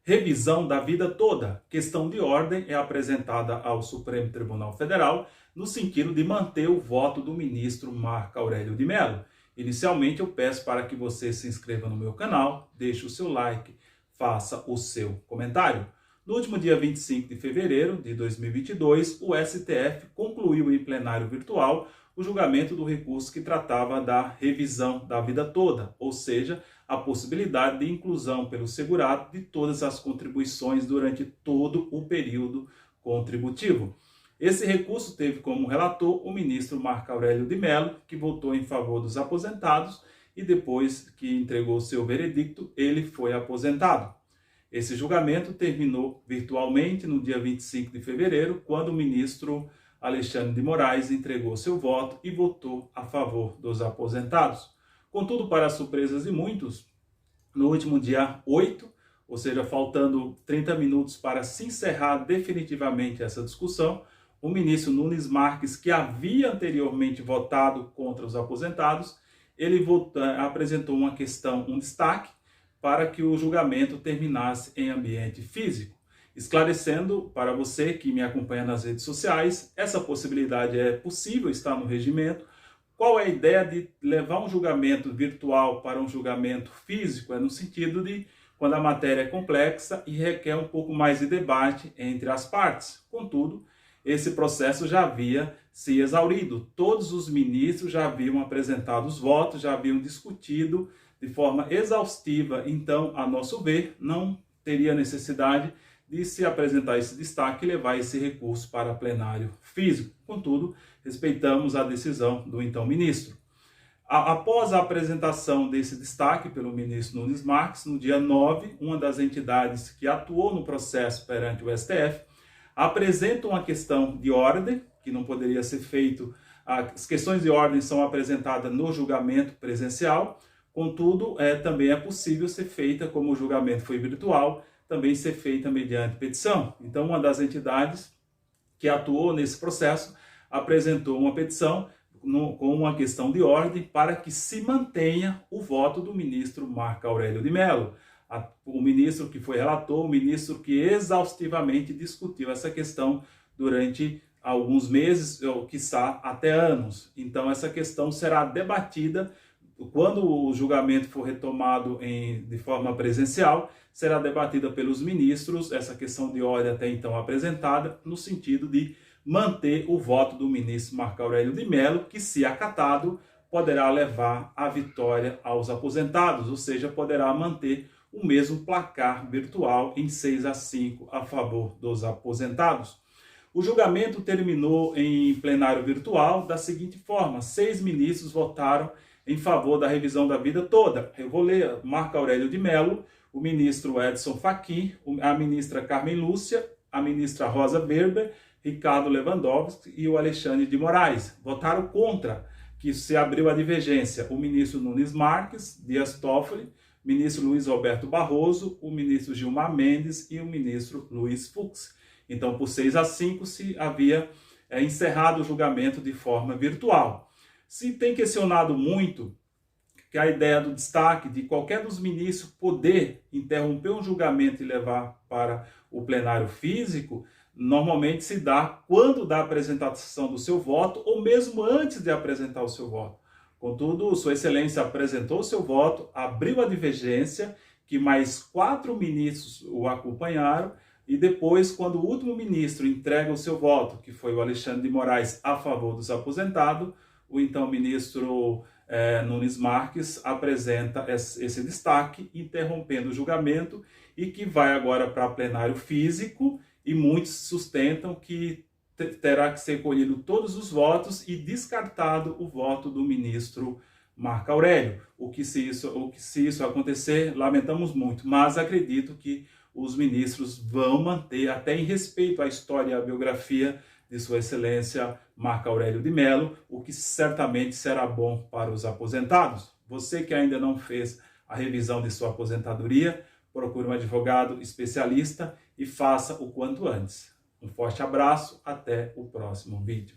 revisão da vida toda. Questão de ordem é apresentada ao Supremo Tribunal Federal no sentido de manter o voto do ministro Marco Aurélio de Mello. Inicialmente, eu peço para que você se inscreva no meu canal, deixe o seu like, faça o seu comentário. No último dia 25 de fevereiro de 2022, o STF concluiu em plenário virtual o julgamento do recurso que tratava da revisão da vida toda, ou seja, a possibilidade de inclusão pelo segurado de todas as contribuições durante todo o período contributivo. Esse recurso teve como relator o ministro Marco Aurélio de Mello, que votou em favor dos aposentados e depois que entregou seu veredicto, ele foi aposentado. Esse julgamento terminou virtualmente no dia 25 de fevereiro, quando o ministro Alexandre de Moraes entregou seu voto e votou a favor dos aposentados. Contudo, para surpresas de muitos, no último dia 8, ou seja, faltando 30 minutos para se encerrar definitivamente essa discussão, o ministro Nunes Marques, que havia anteriormente votado contra os aposentados, ele apresentou uma questão, um destaque, para que o julgamento terminasse em ambiente físico. Esclarecendo para você que me acompanha nas redes sociais, essa possibilidade é possível, está no regimento. Qual é a ideia de levar um julgamento virtual para um julgamento físico? É no sentido de quando a matéria é complexa e requer um pouco mais de debate entre as partes. Contudo, esse processo já havia se exaurido. Todos os ministros já haviam apresentado os votos, já haviam discutido de forma exaustiva. Então, a nosso ver, não teria necessidade de se apresentar esse destaque e levar esse recurso para plenário físico. Contudo, respeitamos a decisão do então ministro. Após a apresentação desse destaque pelo ministro Nunes Marques, no dia 9, uma das entidades que atuou no processo perante o STF apresenta uma questão de ordem, que não poderia ser feito. As questões de ordem são apresentadas no julgamento presencial, contudo, também é possível ser feita, como o julgamento foi virtual, também ser feita mediante petição. Então, uma das entidades que atuou nesse processo apresentou uma petição com uma questão de ordem para que se mantenha o voto do ministro Marco Aurélio de Mello. O ministro que foi relator, o ministro que exaustivamente discutiu essa questão durante alguns meses, ou quiçá até anos. Então, essa questão será debatida quando o julgamento for retomado de forma presencial, será debatida pelos ministros, essa questão de ordem até então apresentada, no sentido de manter o voto do ministro Marco Aurélio de Mello, que, se acatado, poderá levar a vitória aos aposentados, ou seja, poderá manter o mesmo placar virtual em 6-5 a favor dos aposentados. O julgamento terminou em plenário virtual da seguinte forma: 6 ministros votaram em favor da revisão da vida toda. Eu vou ler: Marco Aurélio de Mello, o ministro Edson Fachin, a ministra Carmen Lúcia, a ministra Rosa Weber, Ricardo Lewandowski e o Alexandre de Moraes. Votaram contra, que se abriu a divergência, o ministro Nunes Marques, Dias Toffoli, o ministro Luiz Roberto Barroso, o ministro Gilmar Mendes e o ministro Luiz Fux. Então, por 6-5, se havia encerrado o julgamento de forma virtual. Se tem questionado muito que a ideia do destaque de qualquer dos ministros poder interromper um julgamento e levar para o plenário físico, normalmente se dá quando da apresentação do seu voto ou mesmo antes de apresentar o seu voto. Contudo, Sua Excelência apresentou o seu voto, abriu a divergência, que mais 4 ministros o acompanharam, e depois, quando o último ministro entrega o seu voto, que foi o Alexandre de Moraes a favor dos aposentados, o então ministro Nunes Marques apresenta esse destaque, interrompendo o julgamento, e que vai agora para plenário físico, e muitos sustentam que terá que ser colhido todos os votos e descartado o voto do ministro Marco Aurélio. Se isso acontecer, lamentamos muito, mas acredito que os ministros vão manter, até em respeito à história e à biografia de Sua Excelência Marco Aurélio de Mello, o que certamente será bom para os aposentados. Você que ainda não fez a revisão de sua aposentadoria, procure um advogado especialista e faça o quanto antes. Um forte abraço, até o próximo vídeo.